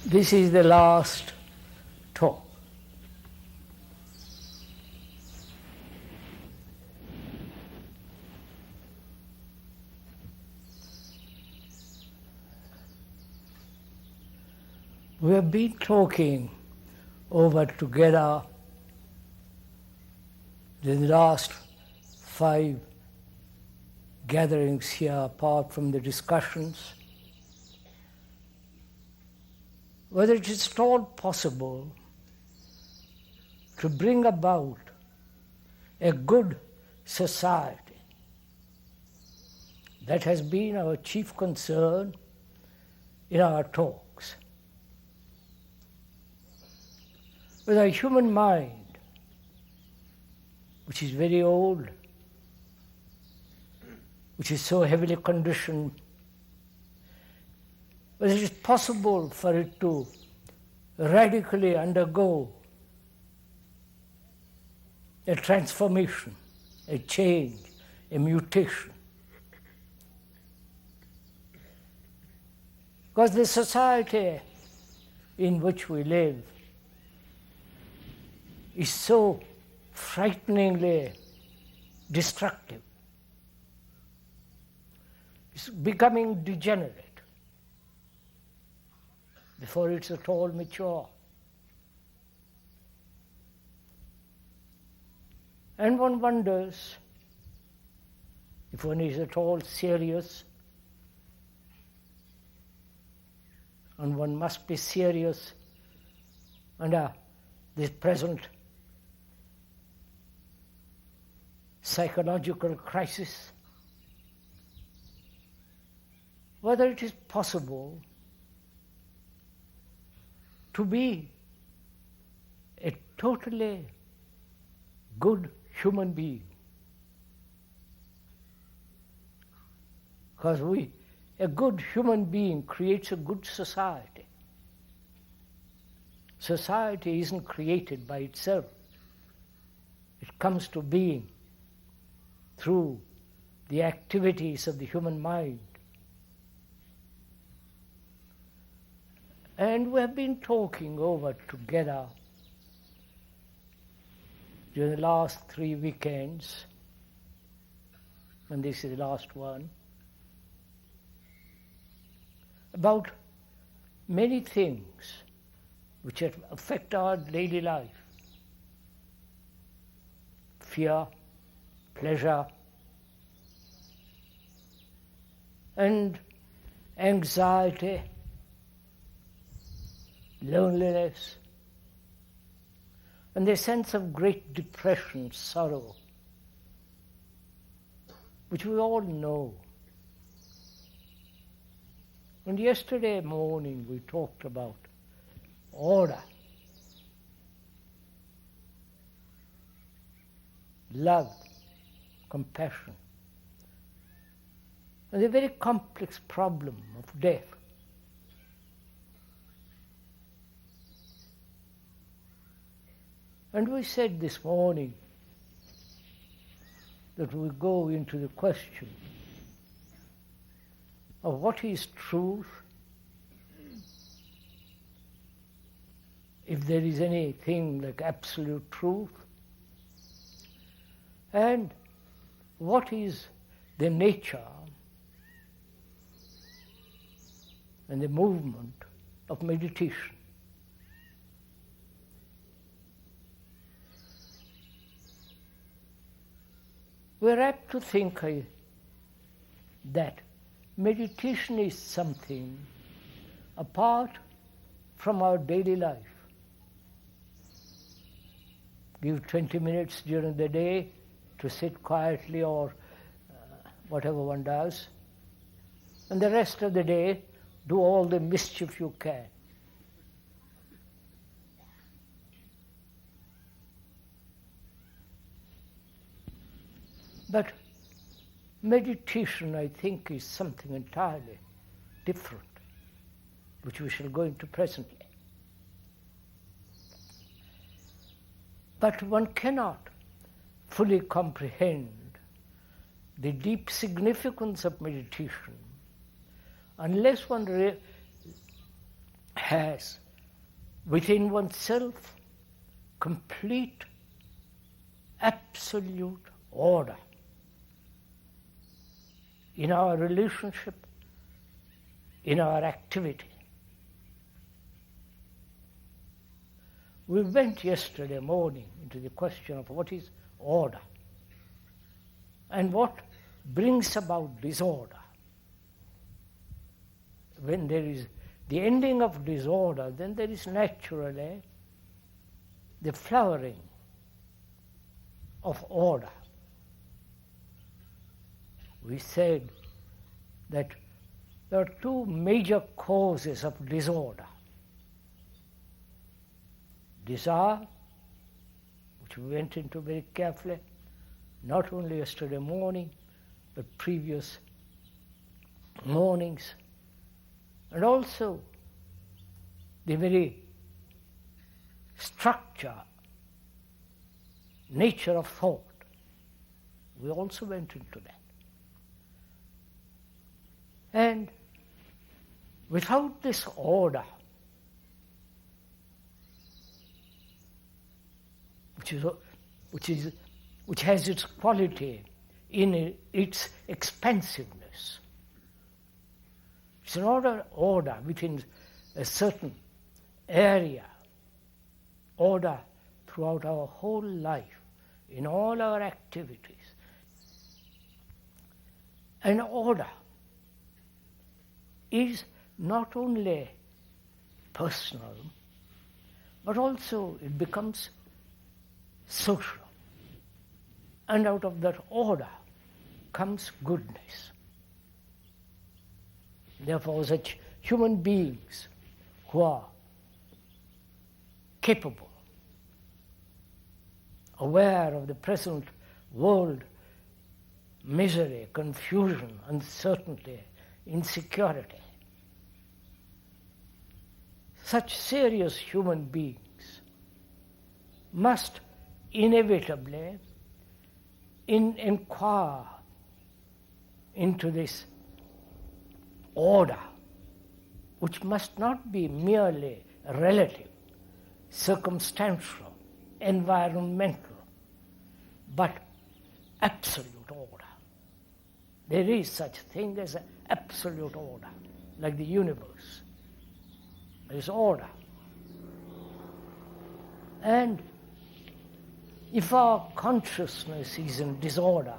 This is the last talk. We have been talking over together the last 5 gatherings here, apart from the discussions, whether it is at all possible to bring about a good society. That has been our chief concern in our talks. With our human mind, which is very old, which is so heavily conditioned, whether it is possible for it to radically undergo a transformation, a change, a mutation. Because the society in which we live is so frighteningly destructive. It's becoming degenerate before it's at all mature. And one wonders if one is at all serious, and one must be serious under this present psychological crisis, whether it is possible to be a totally good human being. Because a good human being creates a good society. Society isn't created by itself. It comes to being through the activities of the human mind. And we have been talking over together during the last 3 weekends, and this is the last one, about many things which affect our daily life. Fear, pleasure, and anxiety, loneliness, and the sense of great depression, sorrow, which we all know. And yesterday morning we talked about order, love, compassion, and the very complex problem of death. And we said this morning that we go into the question of what is truth, if there is anything like absolute truth, and what is the nature and the movement of meditation. We're apt to think that meditation is something apart from our daily life. Give 20 minutes during the day to sit quietly or whatever one does, and the rest of the day do all the mischief you can. But meditation, I think, is something entirely different, which we shall go into presently. But one cannot fully comprehend the deep significance of meditation unless one has within oneself complete, absolute order in our relationship, in our activity. We went yesterday morning into the question of what is order and what brings about disorder. When there is the ending of disorder, then there is naturally the flowering of order. We said that there are two major causes of disorder. Desire, which we went into very carefully, not only yesterday morning, but previous mornings, and also the very structure, nature of thought. We also went into that. And without this order, which has its quality in its expansiveness, it's an order within a certain area, order throughout our whole life, in all our activities. An order is not only personal, but also it becomes social. And out of that order comes goodness. Therefore, such human beings who are capable, aware of the present world misery, confusion, uncertainty, insecurity, such serious human beings must inevitably inquire into this order, which must not be merely relative, circumstantial, environmental, but absolute order. There is such thing as an absolute order, like the universe. There is order. And if our consciousness is in disorder,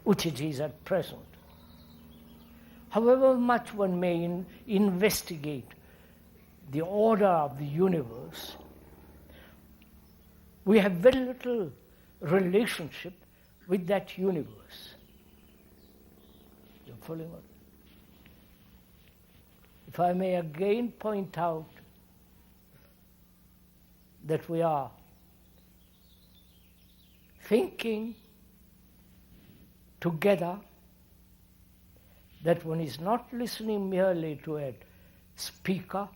which it is at present, however much one may investigate the order of the universe, we have very little relationship with that universe. You're following what? If I may again point out that we are thinking together, that one is not listening merely to a speaker,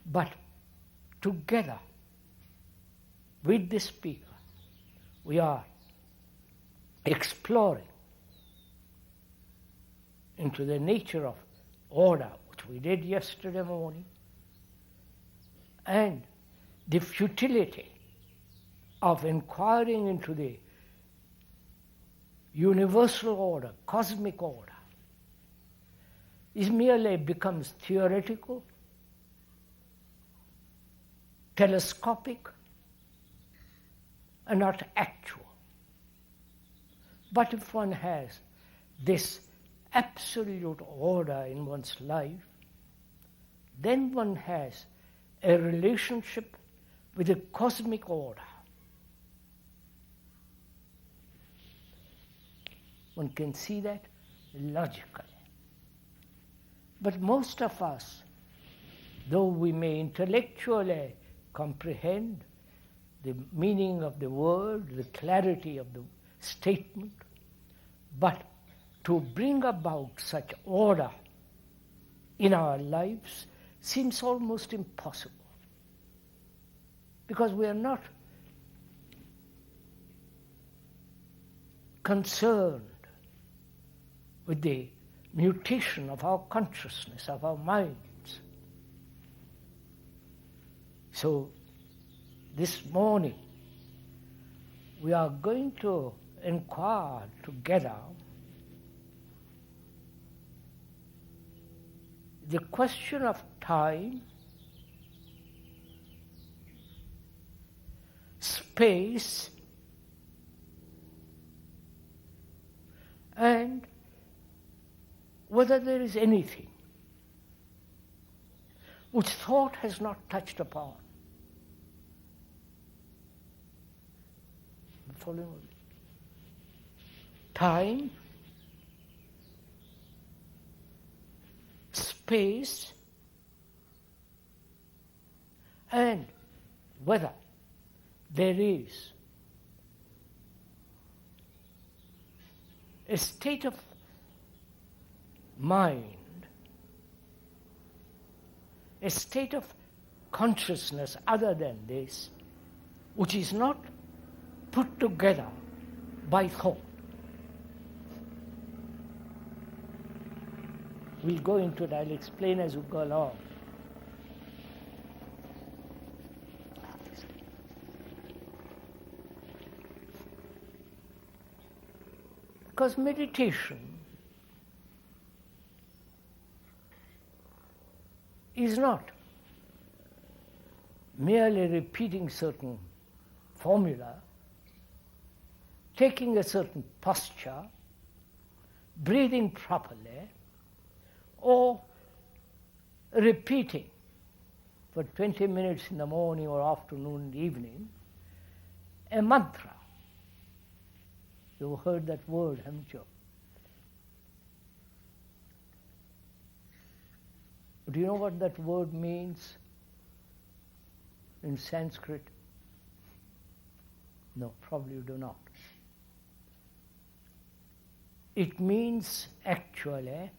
but together with the speaker, we are exploring into the nature of order, which we did yesterday morning, and the futility of inquiring into the universal order, cosmic order, is merely becomes theoretical, telescopic, and not actual. But if one has this absolute order in one's life, then one has a relationship with the cosmic order. One can see that logically. But most of us, though we may intellectually comprehend the meaning of the word, the clarity of the statement, but to bring about such order in our lives seems almost impossible, because we are not concerned with the mutation of our consciousness, of our minds. So, this morning, we are going to inquire together the question of time, space, and whether there is anything which thought has not touched upon. Following me. Time, space, and whether there is a state of mind, a state of consciousness other than this, which is not put together by thought. We'll go into it, I'll explain as we go along. Because meditation is not merely repeating certain formula, taking a certain posture, breathing properly, or repeating for 20 minutes in the morning or afternoon and evening a mantra. You've heard that word, haven't you? Do you know what that word means in Sanskrit? No, probably you do not. It means actually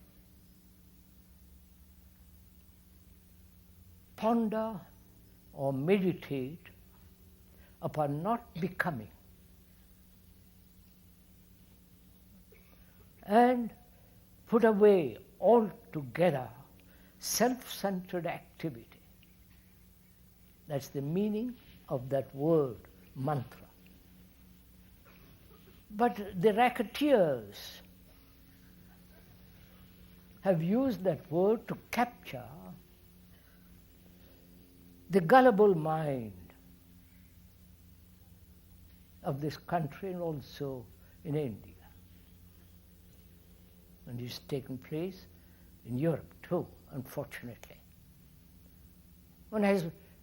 ponder or meditate upon not becoming and put away altogether self-centered activity. That's the meaning of that word, mantra. But the racketeers have used that word to capture the gullible mind of this country and also in India. And it's taken place in Europe too, unfortunately.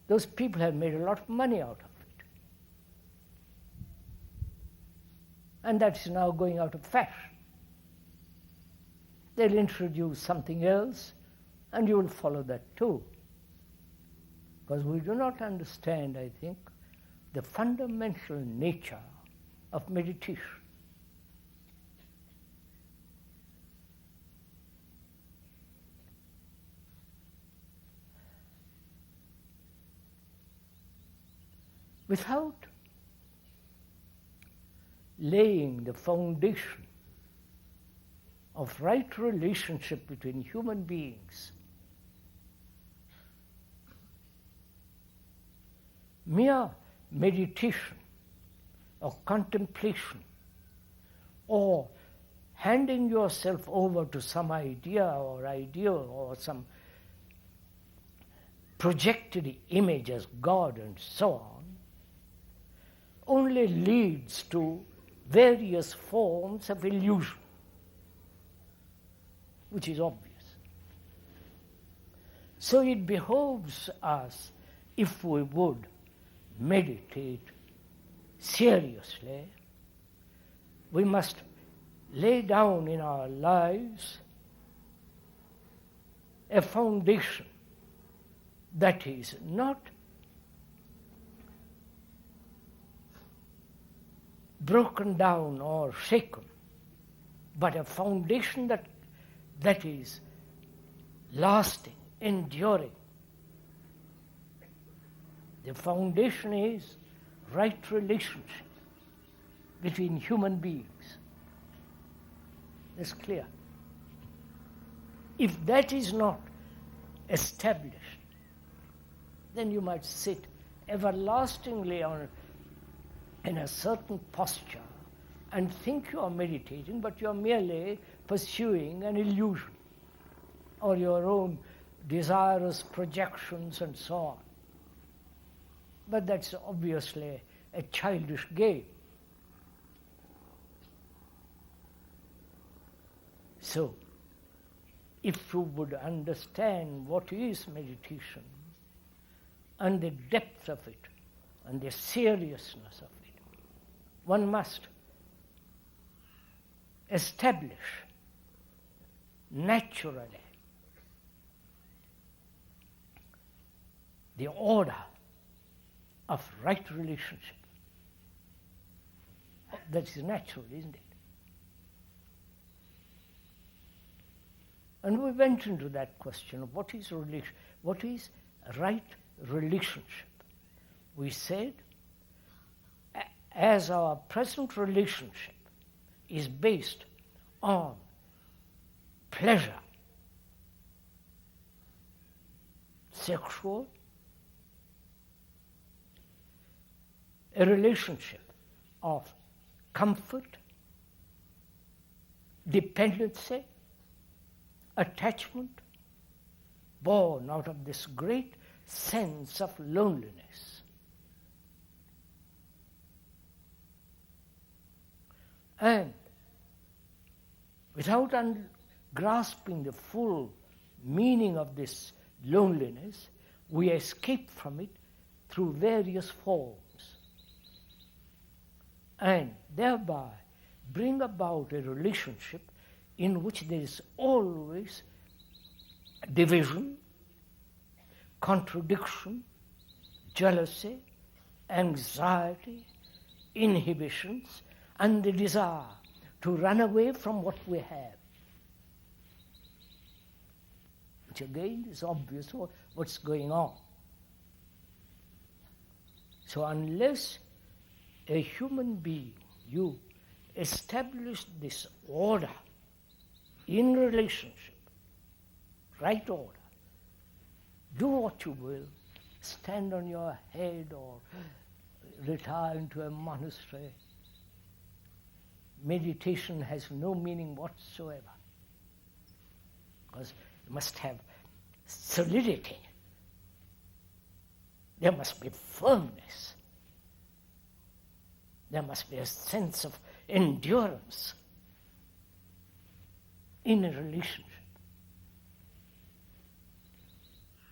Those people have made a lot of money out of it. And that's now going out of fashion. They'll introduce something else, and you will follow that too. Because we do not understand, I think, the fundamental nature of meditation. Without laying the foundation of right relationship between human beings, mere meditation or contemplation or handing yourself over to some idea or ideal or some projected image as God and so on, only leads to various forms of illusion, which is obvious. So it behoves us, if we would meditate seriously, we must lay down in our lives a foundation that is not broken down or shaken, but a foundation that is lasting, enduring. The foundation is right relationship between human beings. It's clear. If that is not established, then you might sit everlastingly in a certain posture and think you are meditating, but you are merely pursuing an illusion or your own desirous projections and so on. But that's obviously a childish game. So, if you would understand what is meditation and the depth of it and the seriousness of it, one must establish naturally the order of right relationship. That is natural, isn't it? And we went into that question of what is right relationship. We said, as our present relationship is based on pleasure, sexual, a relationship of comfort, dependency, attachment, born out of this great sense of loneliness. And without grasping the full meaning of this loneliness, we escape from it through various forms, and thereby bring about a relationship in which there is always division, contradiction, jealousy, anxiety, inhibitions, and the desire to run away from what we have. Which again is obvious what's going on. So unless a human being, you establish this order in relationship, right order, do what you will, stand on your head or retire into a monastery, meditation has no meaning whatsoever, because you must have solidity. There must be firmness. There must be a sense of endurance in a relationship.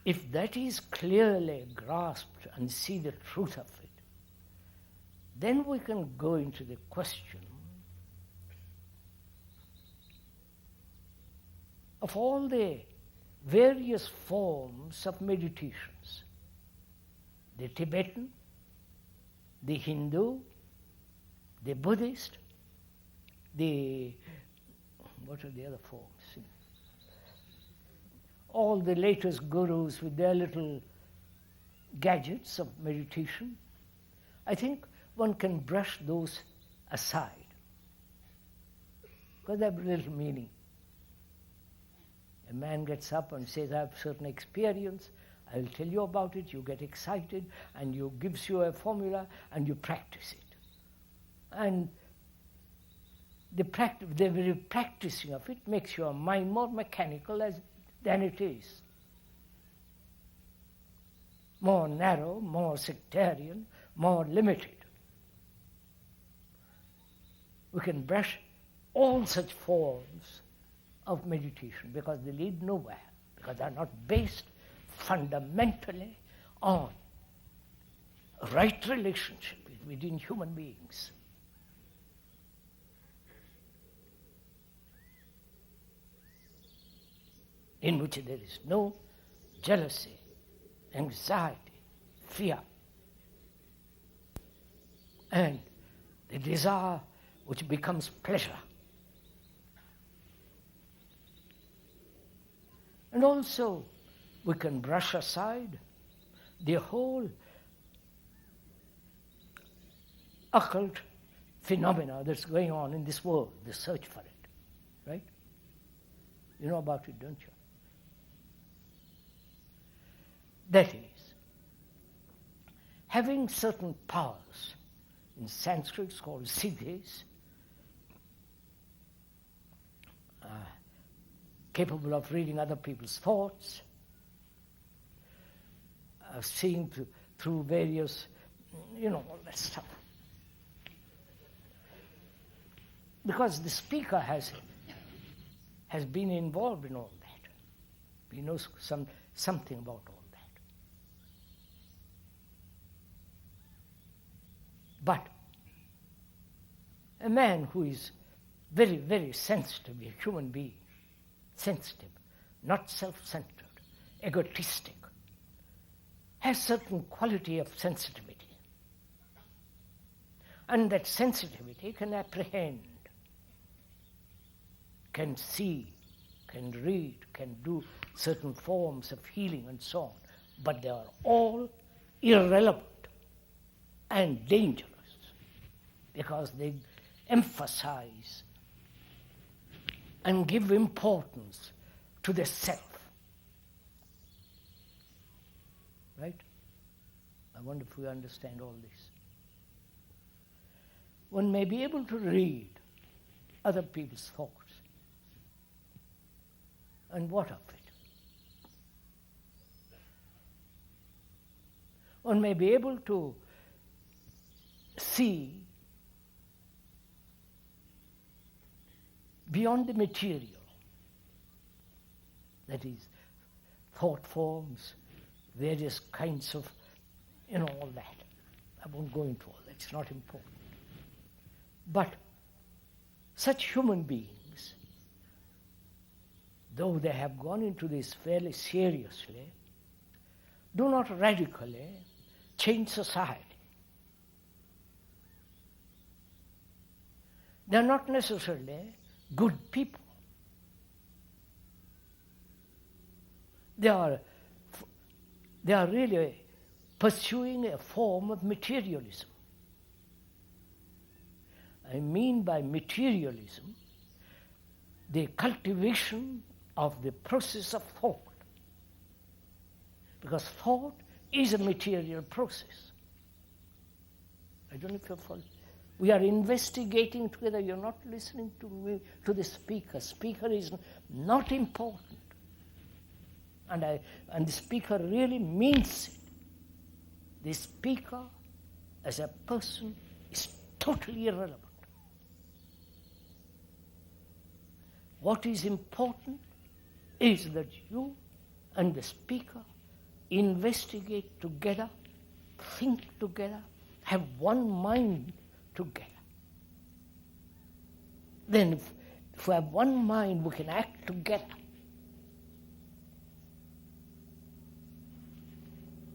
If that is clearly grasped and see the truth of it, then we can go into the question of all the various forms of meditations. The Tibetan, the Hindu, the Buddhist, what are the other forms? All the latest gurus with their little gadgets of meditation. I think one can brush those aside, because they have little meaning. A man gets up and says, I have certain experience, I will tell you about it, you get excited, and you gives you a formula, and you practice it. And the very practicing of it makes your mind more mechanical than it is. More narrow, more sectarian, more limited. We can brush all such forms of meditation because they lead nowhere, because they are not based fundamentally on a right relationship within human beings. In which there is no jealousy, anxiety, fear, and the desire which becomes pleasure. And also, we can brush aside the whole occult phenomena that's going on in this world, the search for it, right? You know about it, don't you? That is, having certain powers, in Sanskrit it's called siddhis, capable of reading other people's thoughts, seeing through various, all that stuff. Because the speaker has been involved in all that. He knows something about all that. But a man who is very, very sensitive, a human being, sensitive, not self-centered, egotistic, has certain quality of sensitivity. And that sensitivity can apprehend, can see, can read, can do certain forms of healing and so on. But they are all irrelevant and dangerous because they emphasize and give importance to the self. Right? I wonder if we understand all this. One may be able to read other people's thoughts. And what of it? One may be able to see beyond the material, that is, thought forms, various kinds of, all that. I won't go into all that, it's not important. But such human beings, though they have gone into this fairly seriously, do not radically change society. They are not necessarily good people. They are really pursuing a form of materialism. I mean by materialism the cultivation of the process of thought. Because thought is a material process. I don't know if you're following. We are investigating together. You're not listening to me, to the speaker. Speaker is not important. And the speaker really means it. The speaker as a person is totally irrelevant. What is important is that you and the speaker investigate together, think together, have one mind together. Then if we have one mind, we can act together.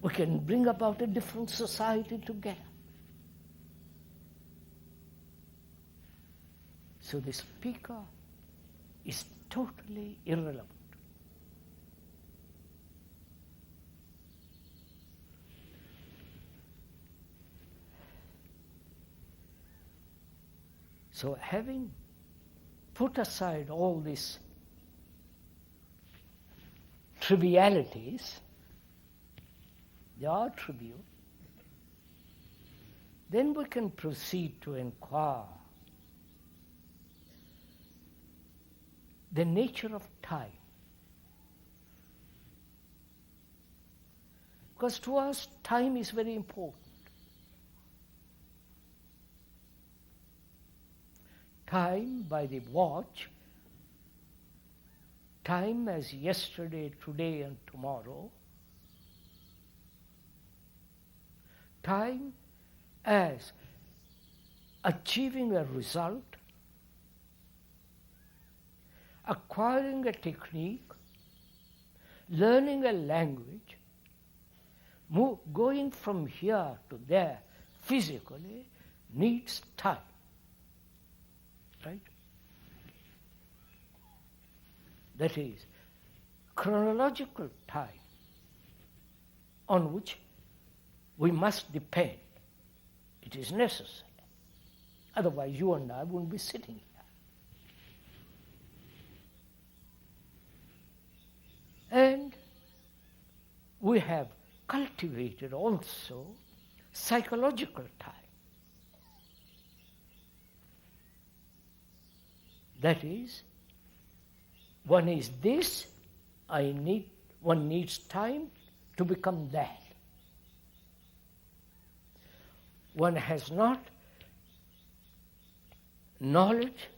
We can bring about a different society together. So the speaker is totally irrelevant. So having put aside all these trivialities, they are trivial, then we can proceed to inquire the nature of time. Because to us, time is very important. Time by the watch, time as yesterday, today, and tomorrow, time as achieving a result, acquiring a technique, learning a language, going from here to there physically needs time. Right? That is, chronological time on which we must depend. It is necessary. Otherwise you and I wouldn't be sitting here. we have cultivated also psychological time. That is, one is this, one needs time to become that. One has not knowledge,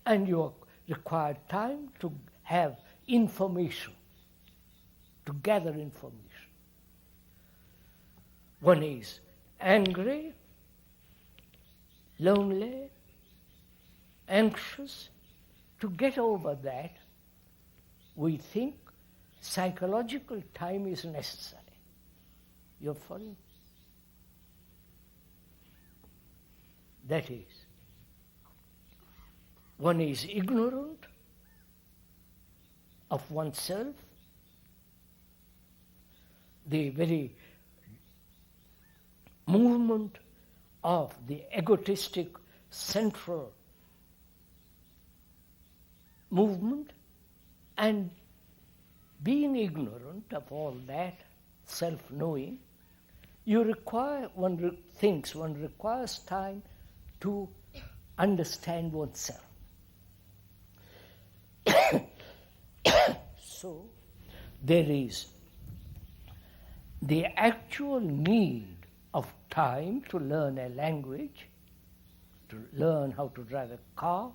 and you require time to have information, to gather information. One is angry, lonely, anxious. To get over that, we think psychological time is necessary. You're following? That is, one is ignorant of oneself, the very movement of the egotistic central movement, and being ignorant of all that, self-knowing, one requires time to understand oneself. So there is the actual need of time to learn a language, to learn how to drive a car,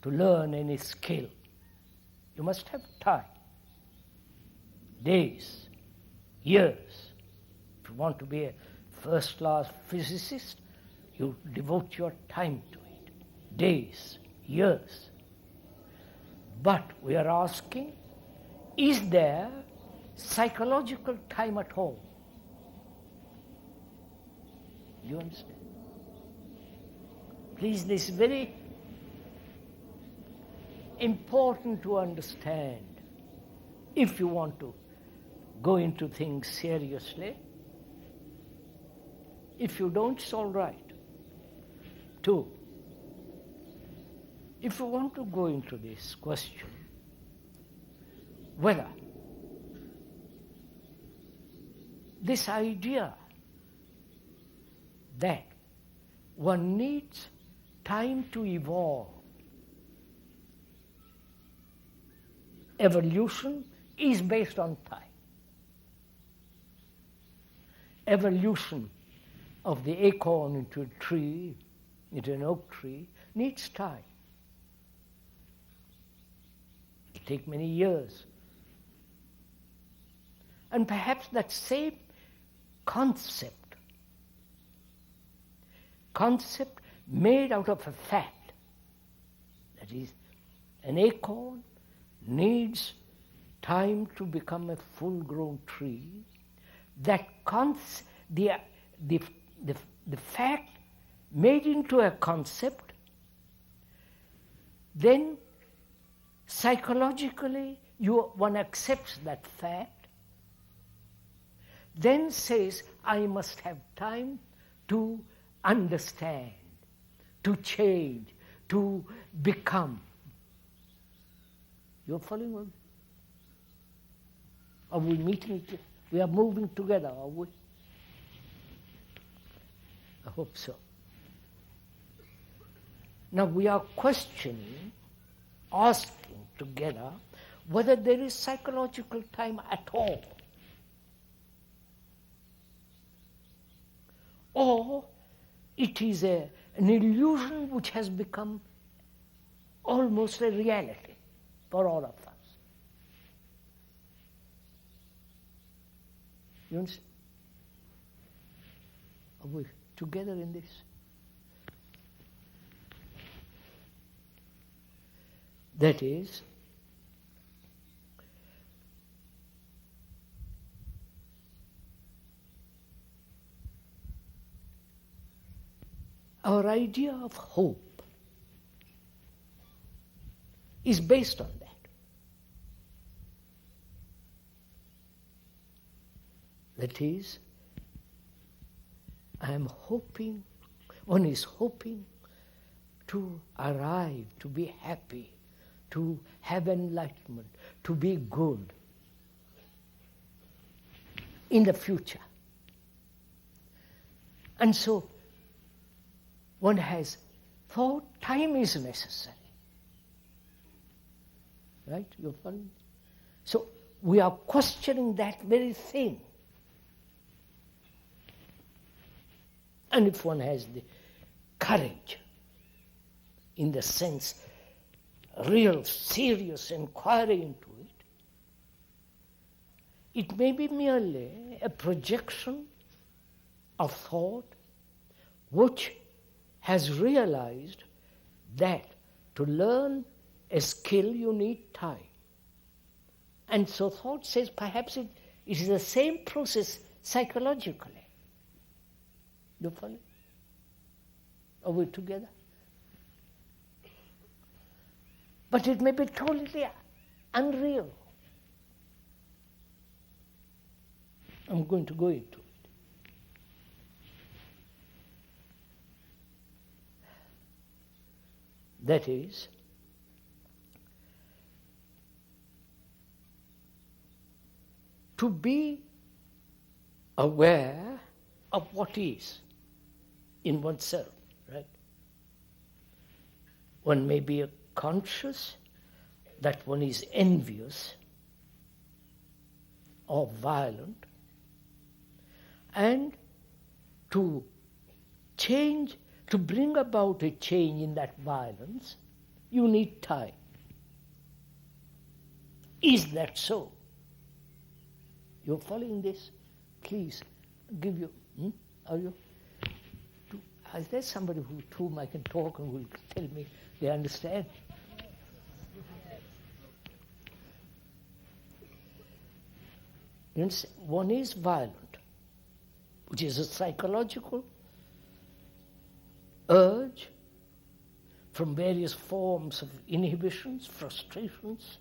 to learn any skill. You must have time. Days, years. If you want to be a first-class physicist, you devote your time to it. Days, years. But we are asking, is there psychological time at all? You understand? Please, this is very important to understand if you want to go into things seriously. If you don't, it's all right. 2, if you want to go into this question, whether this idea that one needs time to evolve, evolution is based on time. Evolution of the acorn into a tree, into an oak tree, needs time. It will take many years. And perhaps that same concept made out of a fact, that is, an acorn needs time to become a full-grown tree, that the fact made into a concept, then psychologically one accepts that fact, then says, I must have time to understand, to change, to become. You're following me? Are we meeting? We are moving together, are we? I hope so. Now we are questioning, asking together whether there is psychological time at all. Or it is an illusion which has become almost a reality for all of us. You understand? Are we together in this? That is, our idea of hope is based on that. That is, I am hoping, one is hoping to arrive, to be happy, to have enlightenment, to be good. in the future. And so one has thought time is necessary. Right? You follow? So we are questioning that very thing. And if one has the courage, in the sense, real serious inquiry into it may be merely a projection of thought which has realized that to learn a skill you need time. And so thought says perhaps it is the same process psychologically. Do you follow? Are we together? But it may be totally unreal. I'm going to go into it. That is, to be aware of what is in oneself, right? One may be conscious that one is envious or violent, and to change, to bring about a change in that violence, you need time. Is that so? You're following this? Please, give you, are you? Is there somebody to whom I can talk and will tell me they understand? One is violent, which is a psychological urge from various forms of inhibitions, frustrations,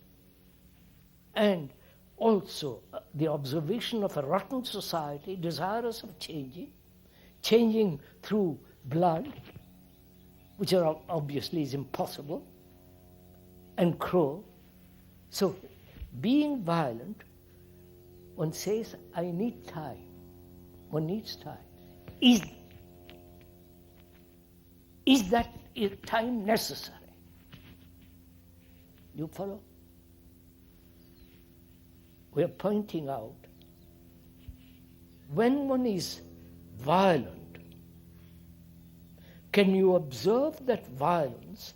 and also the observation of a rotten society, desirous of changing through blood, which obviously is impossible, and cruel. So, being violent, one says, I need time. One needs time. Is that time necessary? You follow? We are pointing out, when one is violent, can you observe that violence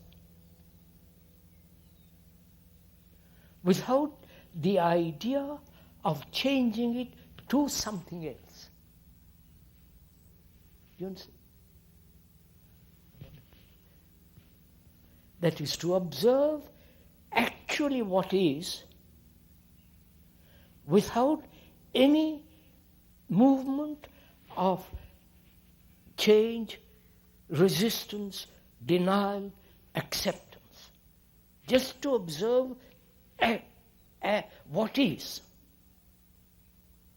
without the idea of changing it to something else? You understand? That is to observe actually what is without any movement of change, resistance, denial, acceptance. Just to observe what is.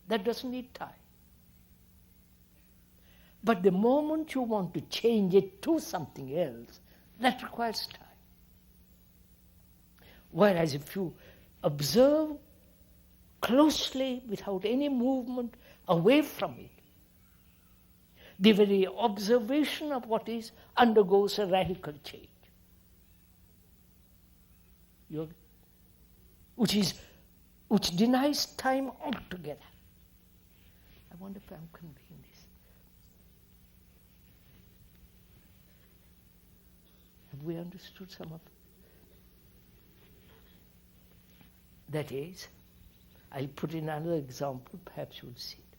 That doesn't need time. But the moment you want to change it to something else, that requires time. Whereas if you observe closely without any movement away from it, the very observation of what is undergoes a radical change. Which denies time altogether. I wonder if I'm conveying this. Have we understood some of it? That is, I'll put in another example, perhaps you'll see it.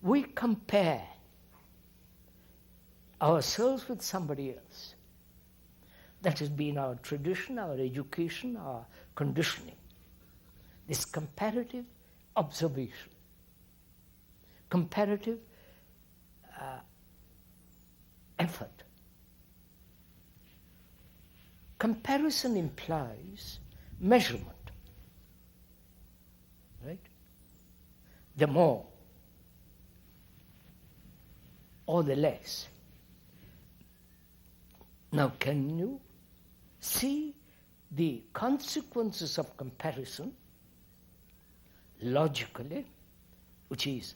We compare ourselves with somebody else. That has been our tradition, our education, our conditioning. This comparative observation, comparative effort. Comparison implies measurement. Right? The more or the less. Now, can you see the consequences of comparison logically, which is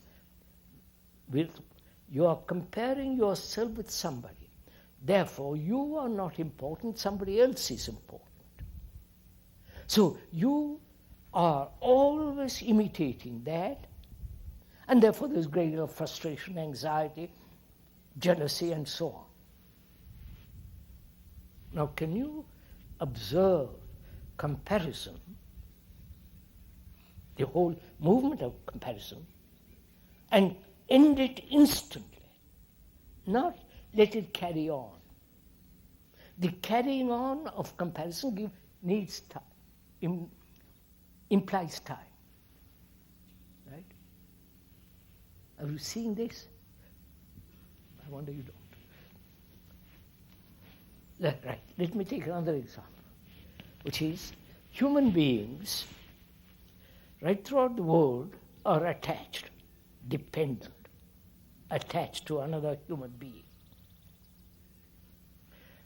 You are comparing yourself with somebody. Therefore, you are not important, somebody else is important. So you are always imitating that, and therefore there's great deal of frustration, anxiety, jealousy, and so on. Now, can you observe comparison, the whole movement of comparison, and end it instantly, not let it carry on? The carrying on of comparison needs time, implies time. Right? Are you seeing this? I wonder you don't. Right. Let me take another example, which is human beings right throughout the world are attached, dependent, attached to another human being.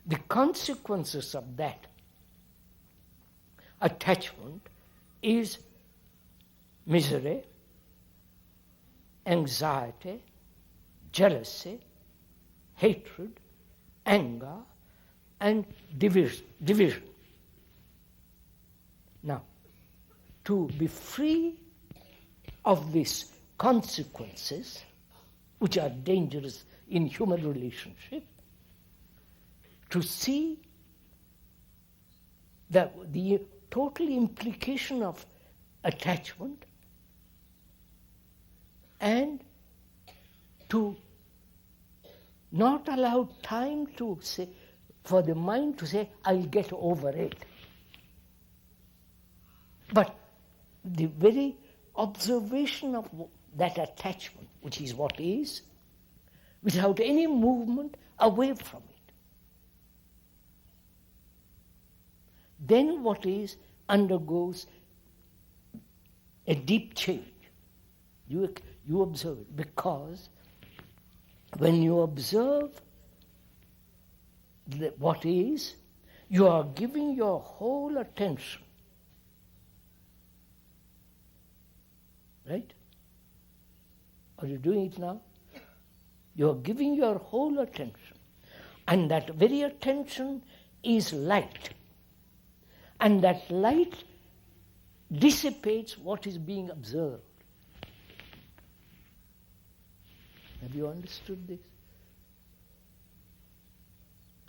The consequences of that attachment is misery, anxiety, jealousy, hatred, anger, and division. Now, to be free of these consequences, which are dangerous in human relationship, to see that the total implication of attachment, and to not allow time to say, for the mind to say, I'll get over it. But the very observation of that attachment, which is what is, without any movement away from it, then what is undergoes a deep change. You observe it, because when you observe what is, you are giving your whole attention. Right? Are you doing it now? You are giving your whole attention. And that very attention is light. And that light dissipates what is being observed. Have you understood this?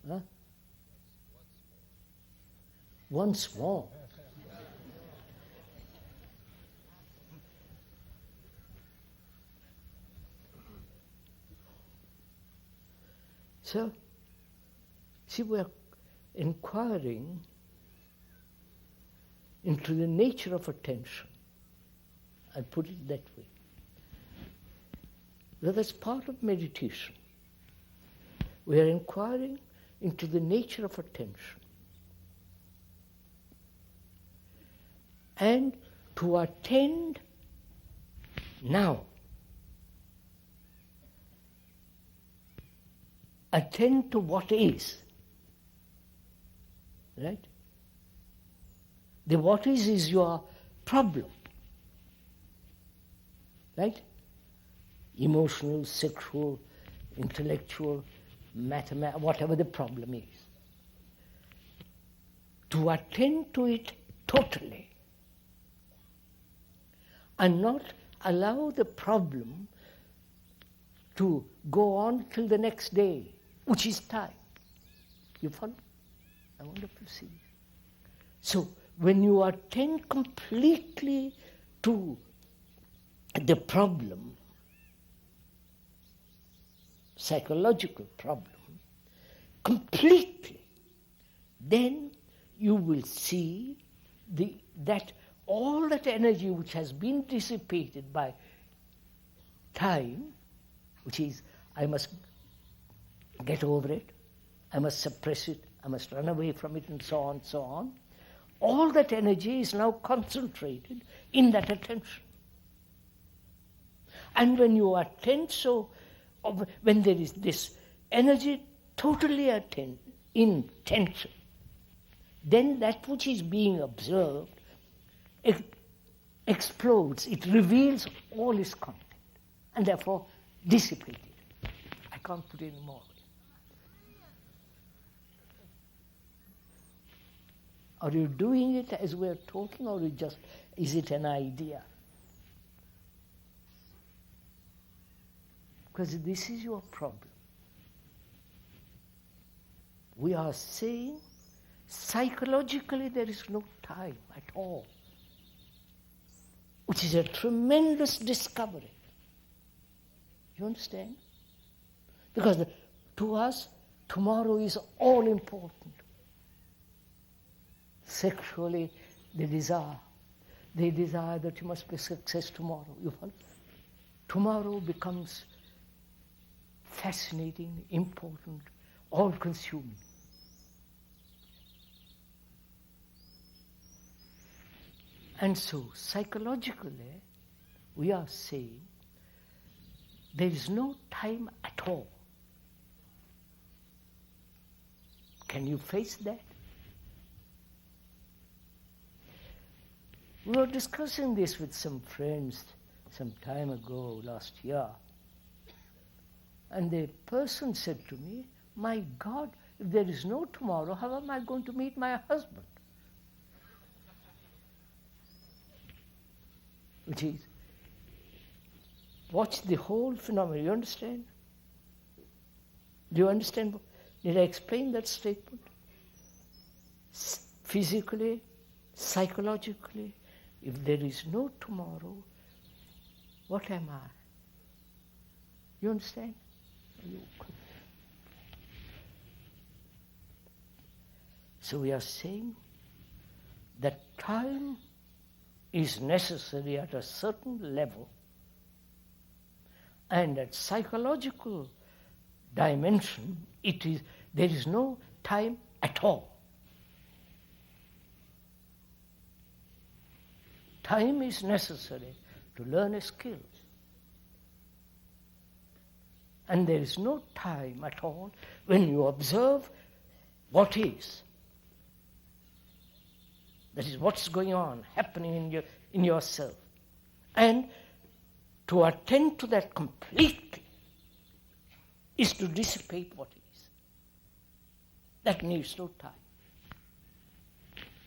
Huh? Once more. So, see, we're inquiring into the nature of attention. I put it that way. That's part of meditation. We are inquiring into the nature of attention. And to attend now. Attend to what is. Right? The what is your problem. Right? Emotional, sexual, intellectual, mathematical, whatever the problem is. To attend to it totally and not allow the problem to go on till the next day, which is time. You follow? I wonder if you see. So when you attend completely to the problem, psychological problem, completely, then you will see that all that energy which has been dissipated by time, which is, I must get over it, I must suppress it, I must run away from it, and so on, all that energy is now concentrated in that attention. And when you attend when there is this energy totally in tension, then that which is being observed explodes, it reveals all its content. And therefore, dissipated. I can't put any more. Are you doing it as we're talking, or is it an idea? Because this is your problem. We are saying psychologically there is no time at all, which is a tremendous discovery. You understand? Because to us, tomorrow is all important. Sexually, they desire that you must be success tomorrow. You follow? Tomorrow becomes fascinating, important, all-consuming. And so, psychologically, we are saying there is no time at all. Can you face that? We were discussing this with some friends some time ago, last year. And the person said to me, my God, if there is no tomorrow, how am I going to meet my husband? Which is, watch the whole phenomenon. You understand? Do you understand? Did I explain that statement? Physically, psychologically, if there is no tomorrow, what am I? You understand? So we are saying that time is necessary at a certain level, and at psychological dimension, there is no time at all. Time is necessary to learn a skill. And there is no time at all when you observe what is. That is what's going on, happening in yourself. And to attend to that completely is to dissipate what is. That needs no time.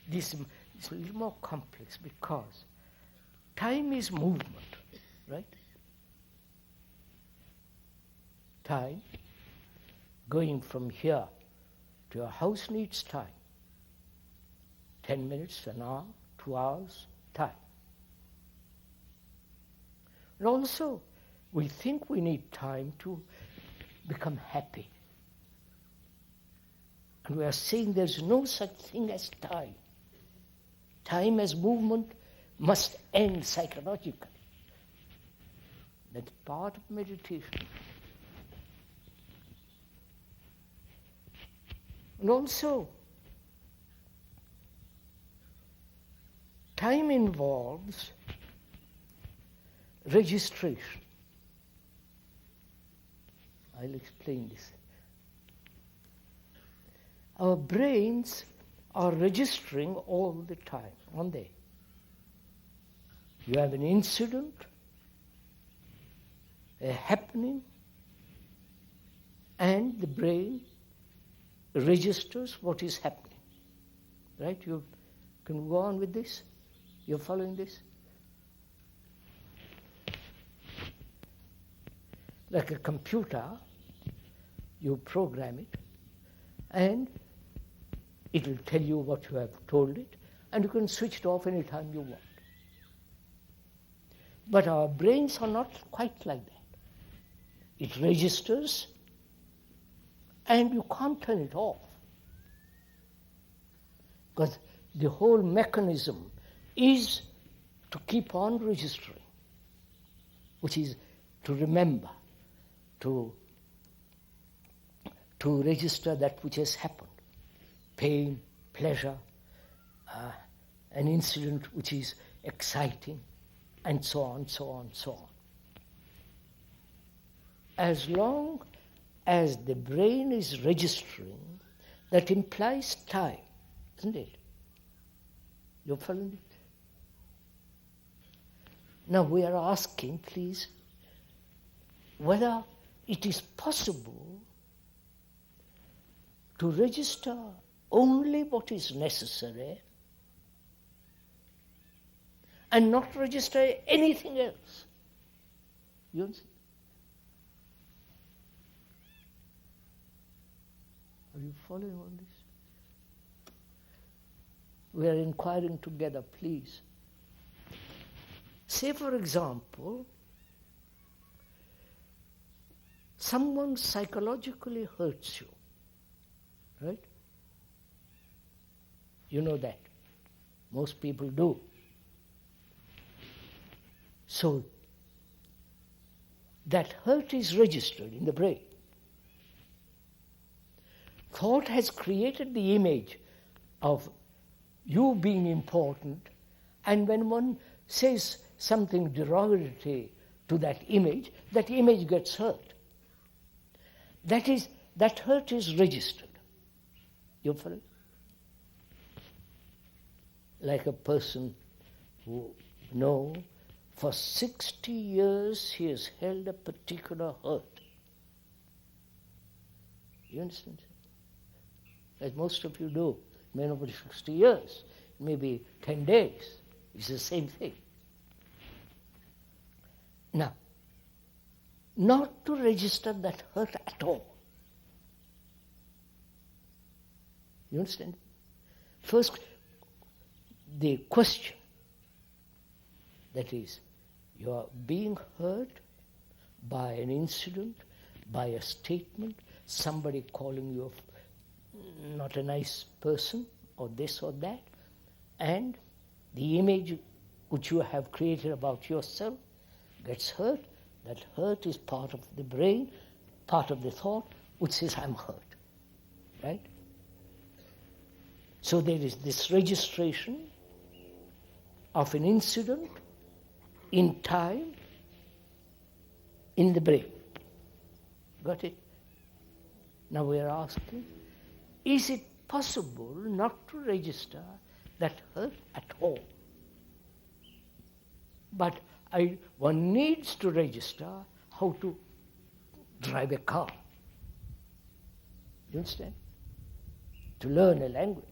This is a little more complex because time is movement, right? Time, going from here to your house needs time. 10 minutes, an hour, 2 hours, time. And also, we think we need time to become happy. And we are saying there's no such thing as time. Time as movement must end psychologically. That's part of meditation. And also, time involves registration. I'll explain this. Our brains are registering all the time, aren't they? You have an incident, a happening, and the brain registers what is happening. Right? You can go on with this? You're following this? Like a computer, you program it, and it will tell you what you have told it, and you can switch it off anytime you want. But our brains are not quite like that. It registers, and you can't turn it off. Because the whole mechanism is to keep on registering, which is to remember, to register that which has happened. Pain, pleasure, an incident which is exciting, and so on, so on, so on. As long as the brain is registering, that implies time, isn't it? You're following it? Now we are asking, please, whether it is possible to register only what is necessary and not register anything else. You understand? Are you following on this? We are inquiring together, please. Say, for example, someone psychologically hurts you, right? You know that. Most people do. So, that hurt is registered in the brain. Thought has created the image of you being important, and when one says something derogatory to that image gets hurt. That hurt is registered. You follow? Like a person who for 60 years he has held a particular hurt. You understand? As most of you do. It may not be 60 years, maybe 10 days. It's the same thing. Now, not to register that hurt at all. You understand? First, the question, that is, you are being hurt by an incident, by a statement, somebody calling you not a nice person, or this or that, and the image which you have created about yourself gets hurt. That hurt is part of the brain, part of the thought, which says, I'm hurt. Right? So there is this registration of an incident in time in the brain. Got it? Now we are asking, is it possible not to register that hurt at all? But one needs to register how to drive a car. You understand? To learn a language.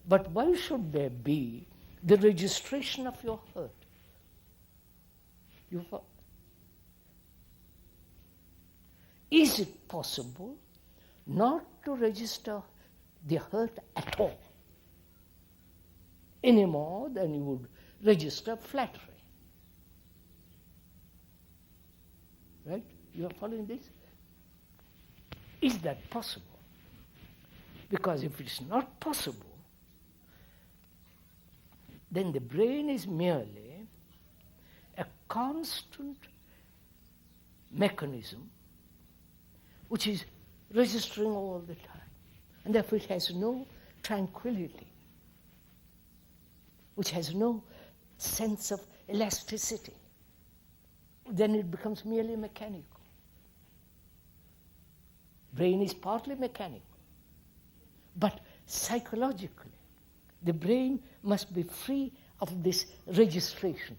But why should there be the registration of your hurt? Is it possible not to register the hurt at all, any more than you would register flattery? Right? You are following this? Is that possible? Because if it's not possible, then the brain is merely a constant mechanism which is registering all the time. And therefore it has no tranquility, which has no sense of elasticity. Then it becomes merely mechanical. Brain is partly mechanical. But psychologically, the brain must be free of this registration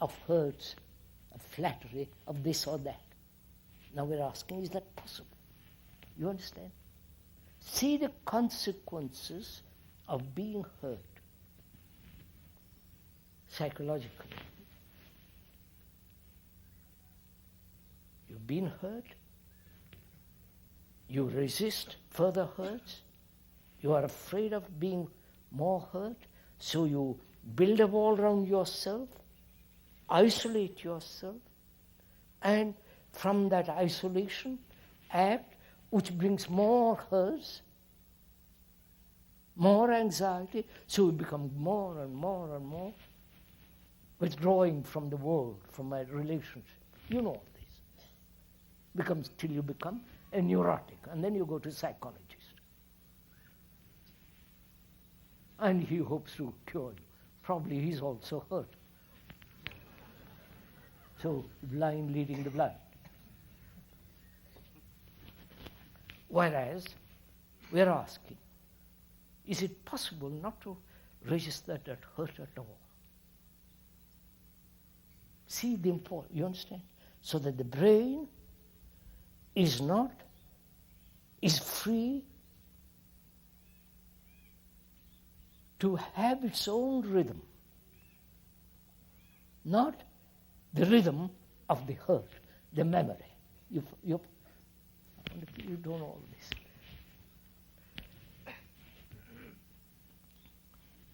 of hurts, of flattery, of this or that. Now we're asking, is that possible? You understand? See the consequences of being hurt psychologically. You've been hurt, you resist further hurts, you are afraid of being more hurt, so you build a wall around yourself, isolate yourself, and from that isolation act which brings more hurts, more anxiety, so you become more and more and more withdrawing from the world, from my relationship. You know all this. Becomes till you become a neurotic, and then you go to a psychologist. And he hopes to cure you. Probably he's also hurt. So, blind leading the blind. Whereas, we are asking, is it possible not to register that hurt at all? See the importance, you understand? So that the brain is free to have its own rhythm, not the rhythm of the hurt, the memory. You don't know all this.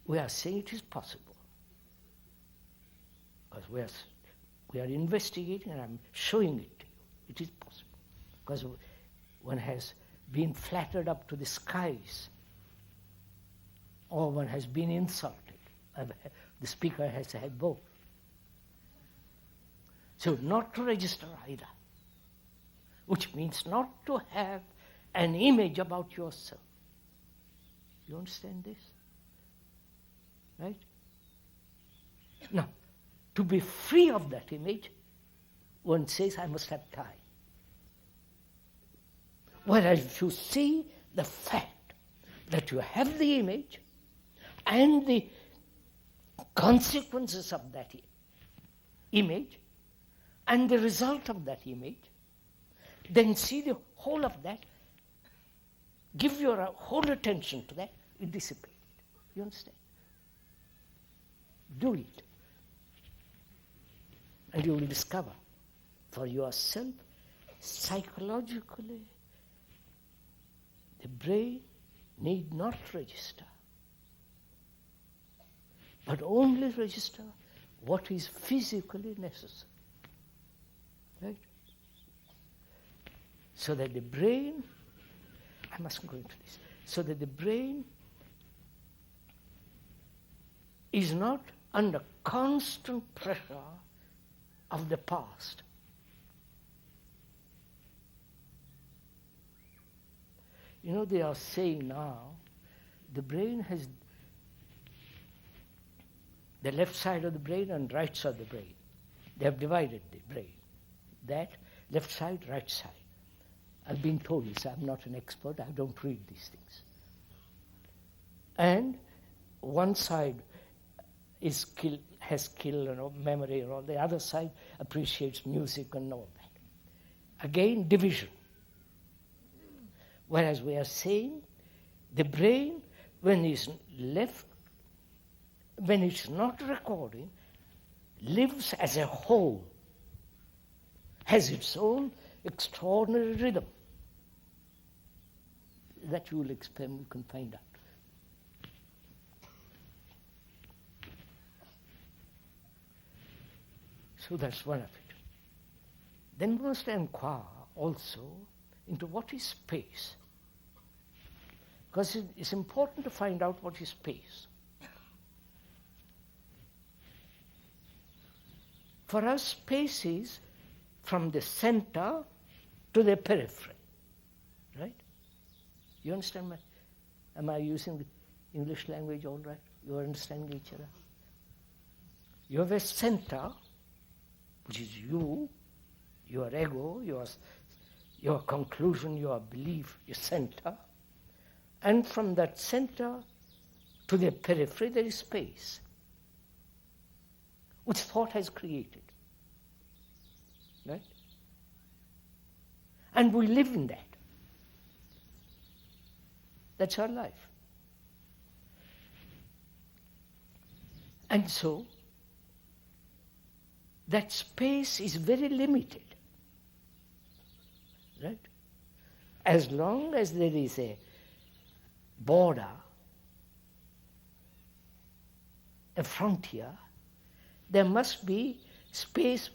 We are saying it is possible. Because we are investigating, and I'm showing it to you. It is possible. Because one has been flattered up to the skies, or one has been insulted. The speaker has had both. So not to register either, which means not to have an image about yourself. You understand this? Right? Now, to be free of that image, one says, I must have time. Whereas if you see the fact that you have the image and the consequences of that image and the result of that image, then see the whole of that, give your whole attention to that, it dissipates. You understand? Do it. And you will discover for yourself, psychologically, the brain need not register, but only register what is physically necessary. Right? So that the brain, I mustn't go into this, so that the brain is not under constant pressure of the past. You know, they are saying now, the brain has the left side of the brain and right side of the brain. They have divided the brain. That, left side, right side. I've been told this, I'm not an expert, I don't read these things. And one side has skill and memory and all, the other side appreciates music and all that. Again, division. Whereas we are saying the brain, when it's left, when it's not recording, lives as a whole, has its own extraordinary rhythm. That you will experiment, you can find out. So that's one of it. Then we must inquire also into what is space. Because it's important to find out what is space. For us, space is from the center to the periphery. Right? You understand am I using the English language all right? You are understanding each other? You have a center, which is you, your ego, your conclusion, your belief, your center. And from that center to the periphery, there is space, which thought has created. Right? And we live in that. That's our life. And so, that space is very limited. Right? As long as there is a border, a frontier, there must be space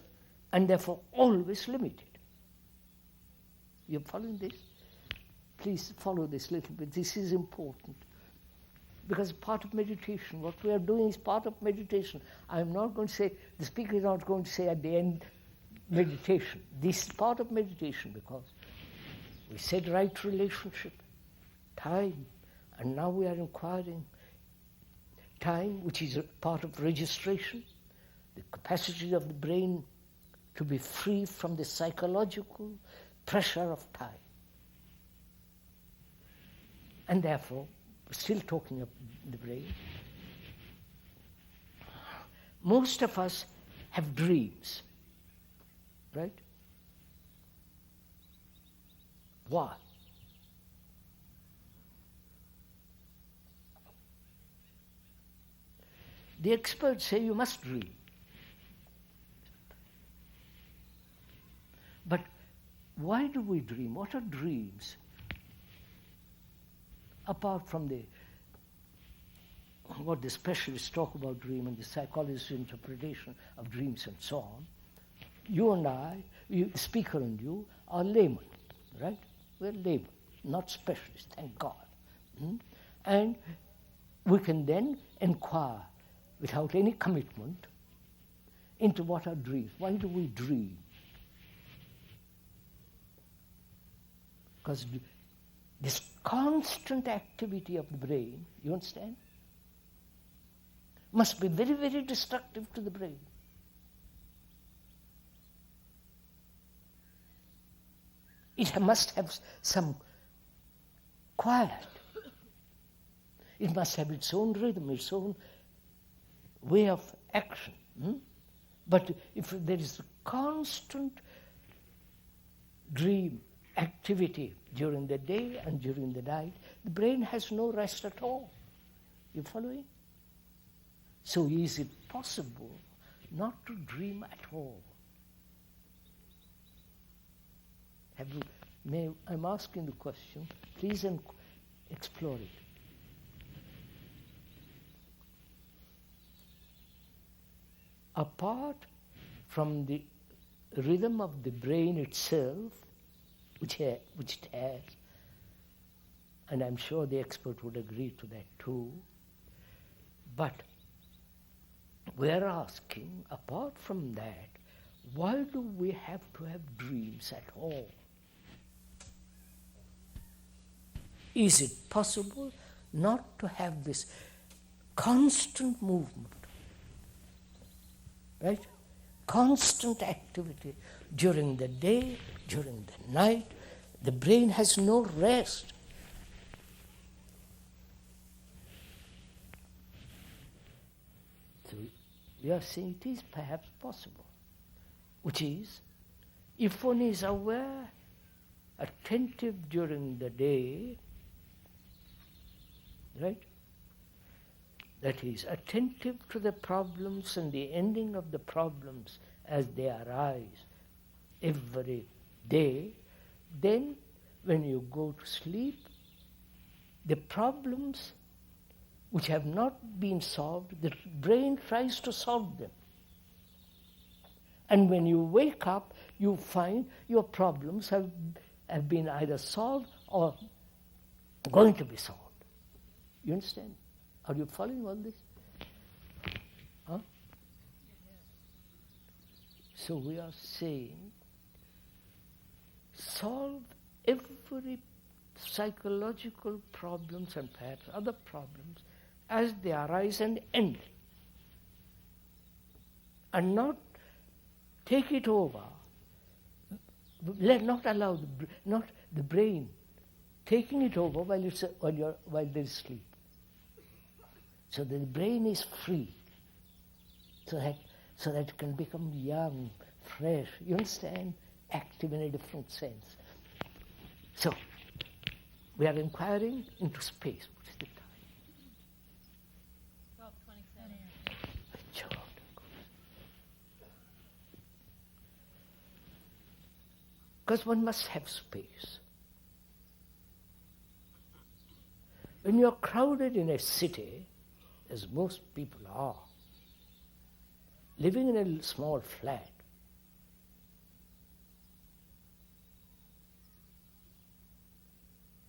and therefore always limited. You're following this? Please follow this little bit. This is important. Because part of meditation, what we are doing is part of meditation. I'm not going to say, the speaker is not going to say at the end, meditation. This is part of meditation because we said right relationship, time, and now we are inquiring time, which is a part of registration, the capacity of the brain to be free from the psychological pressure of time. And therefore, still talking of the brain, most of us have dreams, right? Why? The experts say you must dream. But why do we dream? What are dreams? Apart from what the specialists talk about dream and the psychologist's interpretation of dreams and so on, you and I, the speaker and you, are laymen, right? We're laymen, not specialists, thank God. And we can then inquire without any commitment into what are dreams. Why do we dream? Because this constant activity of the brain, you understand, must be very, very destructive to the brain. It must have some quiet. It must have its own rhythm, its own way of action. But if there is a constant dream activity during the day and during the night, the brain has no rest at all. You following? So is it possible not to dream at all? I'm asking the question, please explore it. Apart from the rhythm of the brain itself, which it has, and I'm sure the expert would agree to that too, but we're asking, apart from that, why do we have to have dreams at all? Is it possible not to have this constant movement, right? Constant activity during the day, during the night. The brain has no rest. So we are saying it is perhaps possible, which is, if one is aware, attentive during the day, right? That is, attentive to the problems and the ending of the problems as they arise every day, then when you go to sleep, the problems which have not been solved, the brain tries to solve them. And when you wake up, you find your problems have been either solved or going to be solved. You understand? Are you following all this? Huh? So we are saying, solve every psychological problems and perhaps other problems as they arise and end. And not take it over. Not allow the brain taking it over while there is sleep. So that the brain is free, so that it can become young, fresh, you understand, active in a different sense. So, we are inquiring into space. What is the time? 12:27. Because one must have space. When you are crowded in a city, as most people are, living in a small flat,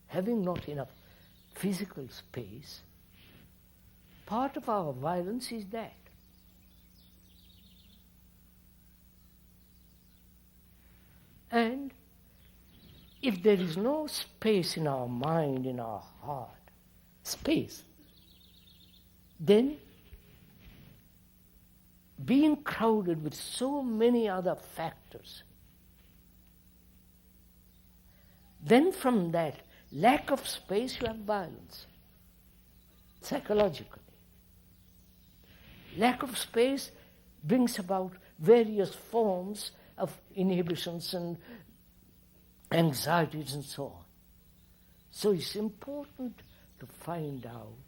having not enough physical space, part of our violence is that. And if there is no space in our mind, in our heart, space, then being crowded with so many other factors, then from that lack of space you have violence, psychologically. Lack of space brings about various forms of inhibitions and anxieties and so on. So it's important to find out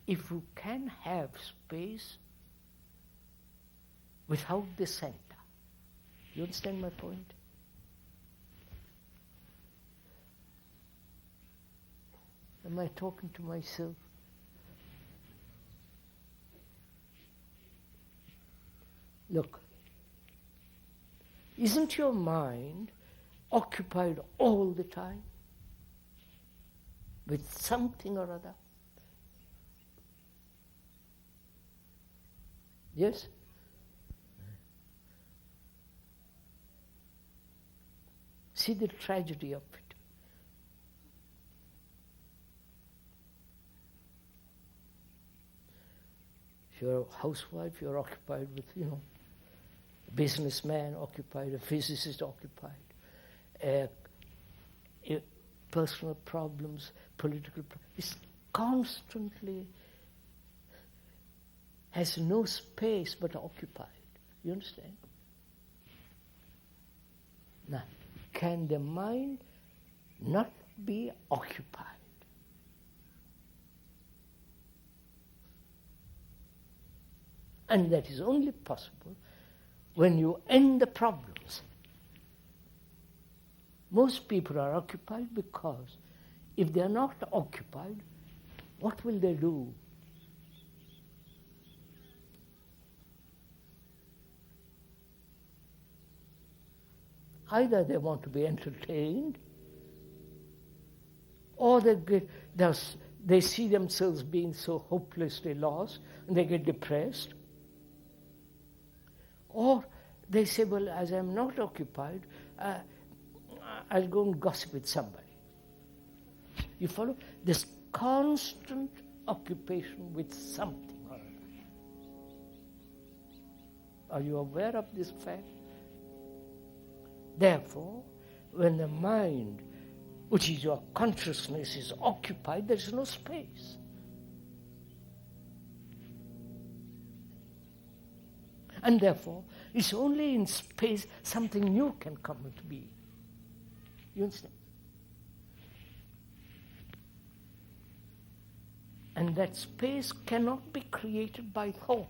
if you can have space without the center. You understand my point? Am I talking to myself? Look, isn't your mind occupied all the time with something or other? Yes? See the tragedy of it. If you're a housewife, you're occupied with, a businessman occupied, a physicist occupied, personal problems, political problems. It's constantly has no space but occupied. You understand? Now, can the mind not be occupied? And that is only possible when you end the problems. Most people are occupied because if they are not occupied, what will they do? Either they want to be entertained, or they see themselves being so hopelessly lost, and they get depressed. Or they say, well, as I'm not occupied, I'll go and gossip with somebody. You follow? This constant occupation with something or other. Are you aware of this fact? Therefore, when the mind, which is your consciousness, is occupied, there is no space. And therefore, it's only in space something new can come into being. You understand? And that space cannot be created by thought.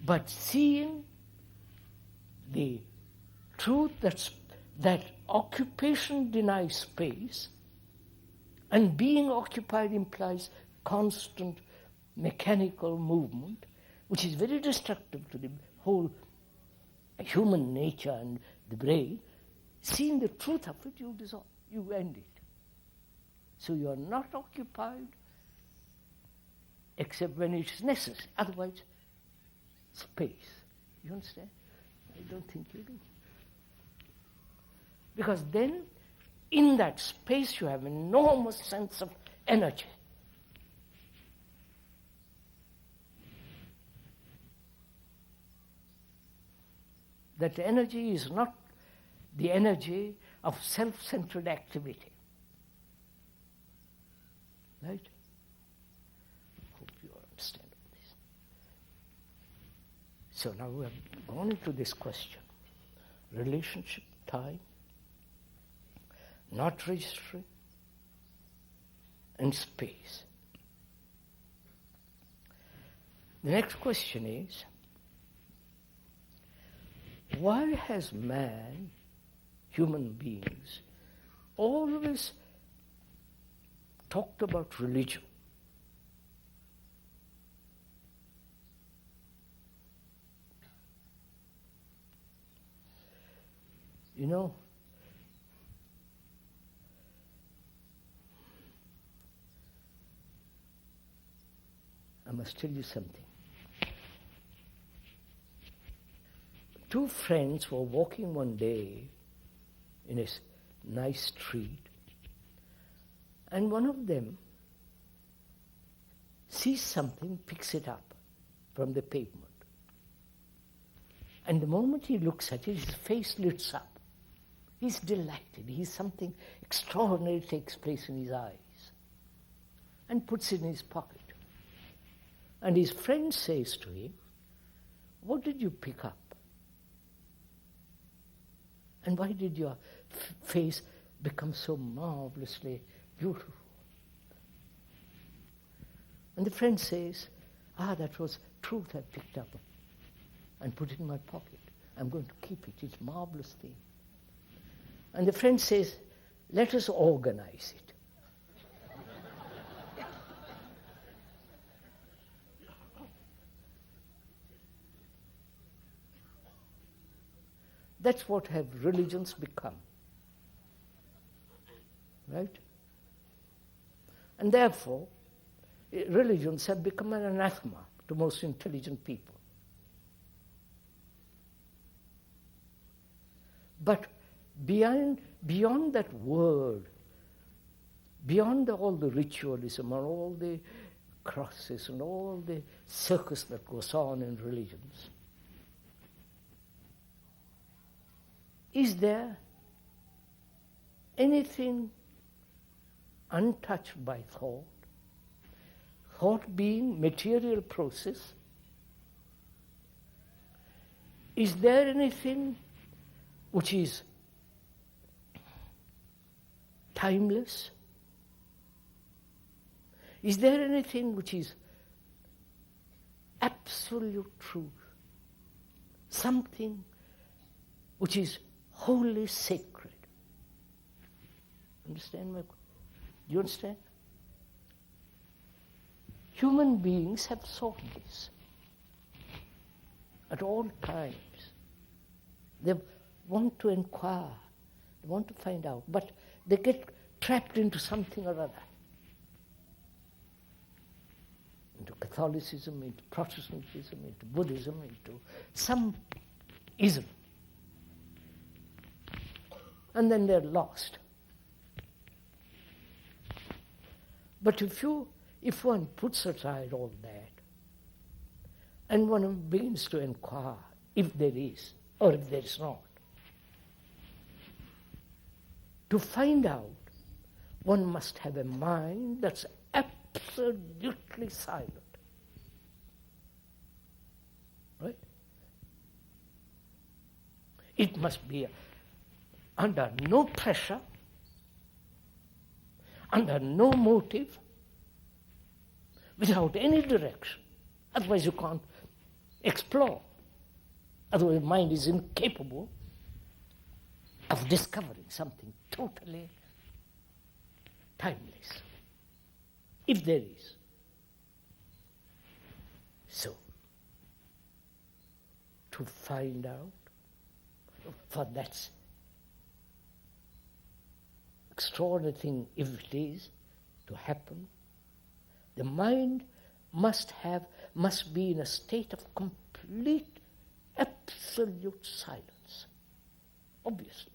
But seeing the truth that occupation denies space, and being occupied implies constant mechanical movement, which is very destructive to the whole human nature and the brain, seeing the truth of it, you dissolve, you end it. So you are not occupied except when it is necessary. Otherwise, space. You understand? I don't think you do. Because then, in that space, you have an enormous sense of energy. That energy is not the energy of self-centered activity. Right? Hope you understand all this. So now we have gone into this question. Relationship, time, not registry, and space. The next question is, why has man, human beings, always talked about religion? You know, I must tell you something. Two friends were walking one day in a nice street, and one of them sees something, picks it up from the pavement. And the moment he looks at it, his face lights up. He's delighted. Something extraordinary takes place in his eyes, and puts it in his pocket. And his friend says to him, "What did you pick up?" And why did your face become so marvelously beautiful? And the friend says, that was truth I picked up and put it in my pocket. I'm going to keep it. It's a marvelous thing. And the friend says, let us organize it. That's what have religions become. Right? And therefore, religions have become an anathema to most intelligent people. But beyond that word, beyond all the ritualism and all the crosses and all the circus that goes on in religions, is there anything untouched by thought? Thought being material process. Is there anything which is timeless? Is there anything which is absolute truth? Something which is wholly sacred? Understand my question? Do you understand? Human beings have sought this at all times. They want to inquire, they want to find out, but they get trapped into something or other. Into Catholicism, into Protestantism, into Buddhism, into some ism. And then they're lost. But if one puts aside all that and one begins to inquire if there is or if there is not, to find out, one must have a mind that's absolutely silent. Right? It must be under no pressure, under no motive, without any direction. Otherwise you can't explore. Otherwise mind is incapable of discovering something totally timeless, if there is. So, to find out, for that extraordinary thing, if it is to happen, the mind must be in a state of complete, absolute silence. Obviously.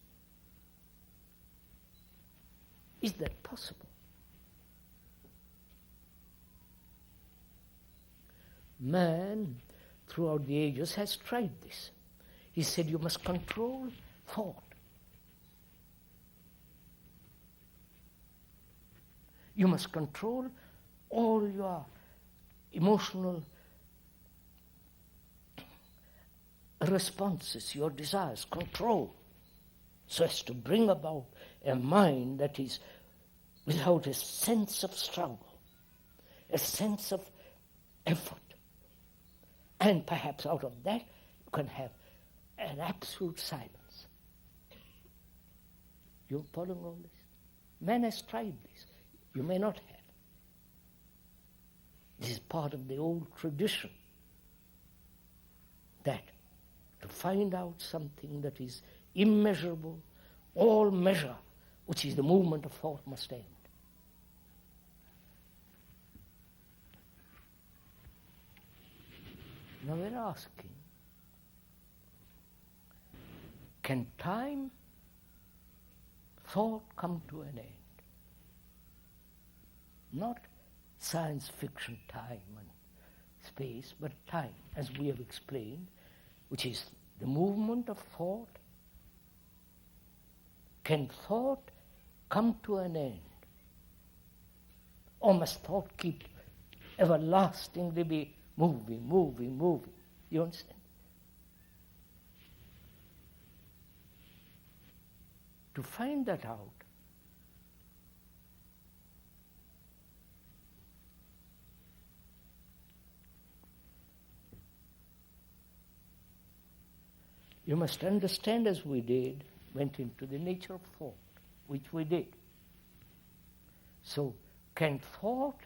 Is that possible? Man, throughout the ages, has tried this. He said you must control thought. You must control all your emotional responses, your desires, control, so as to bring about a mind that is without a sense of struggle, a sense of effort. And perhaps out of that you can have an absolute silence. You following all this? Man has tried this. You may not have. This is part of the old tradition, that to find out something that is immeasurable, all measure, which is the movement of thought, must end. Now we're asking, can time, thought come to an end? Not science fiction time and space, but time, as we have explained, which is the movement of thought. Can thought come to an end? Or must thought keep everlastingly be moving? You understand? To find that out, you must understand, as we did, went into the nature of thought, which we did. So, can thought,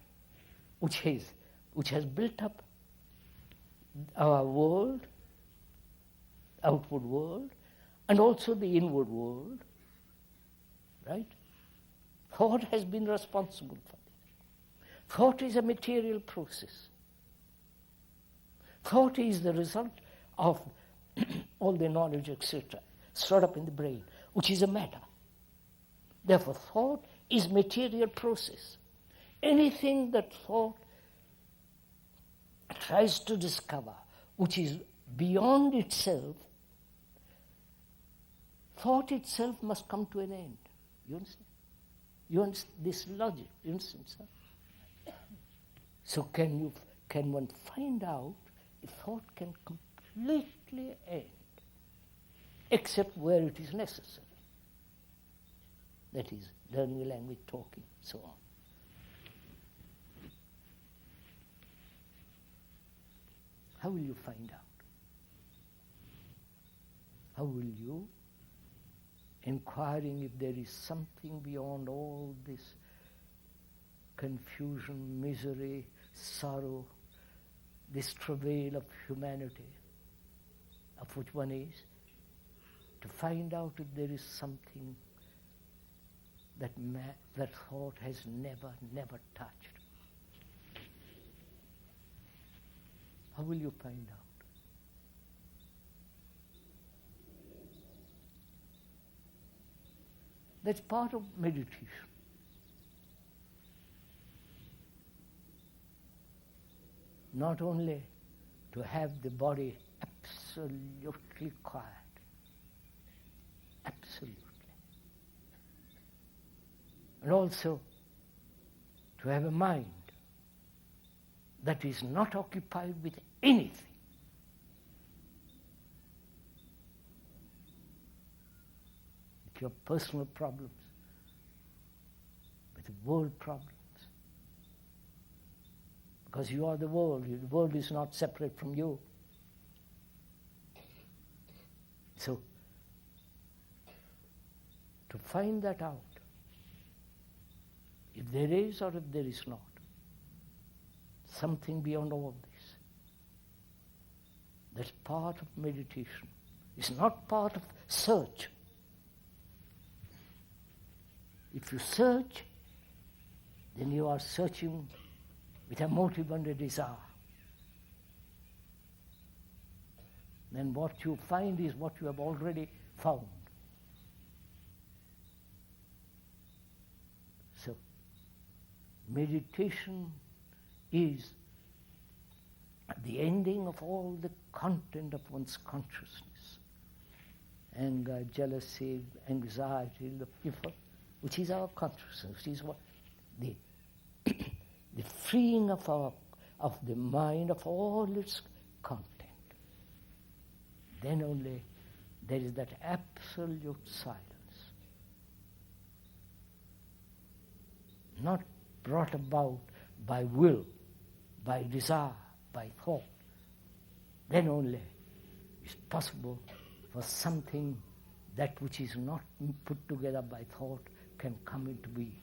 which has built up our world, outward world, and also the inward world, right? Thought has been responsible for this. Thought is a material process. Thought is the result of all the knowledge, etc., stored up in the brain, which is a matter. Therefore, thought is material process. Anything that thought tries to discover, which is beyond itself, thought itself must come to an end. You understand? You understand this logic? You understand, sir? So can one find out if thought can completely end, except where it is necessary? That is, learning a language, talking, so on. How will you find out? How will you, inquiring if there is something beyond all this confusion, misery, sorrow, this travail of humanity, of which one is, to find out if there is something that thought has never touched? How will you find out? That's part of meditation. Not only to have the body absolutely quiet, absolutely, and also to have a mind that is not occupied with anything. With your personal problems, with the world problems. Because you are the world is not separate from you. So, to find that out, if there is or if there is not, something beyond all this, that's part of meditation. It's not part of search. If you search, then you are searching with a motive and a desire. Then what you find is what you have already found. So, meditation is the ending of all the content of one's consciousness. Anger, jealousy, anxiety, which is our consciousness, which is what the freeing of the mind of all its content. Then only there is that absolute silence, not brought about by will, by desire, by thought. Then only is possible for something that which is not put together by thought can come into being.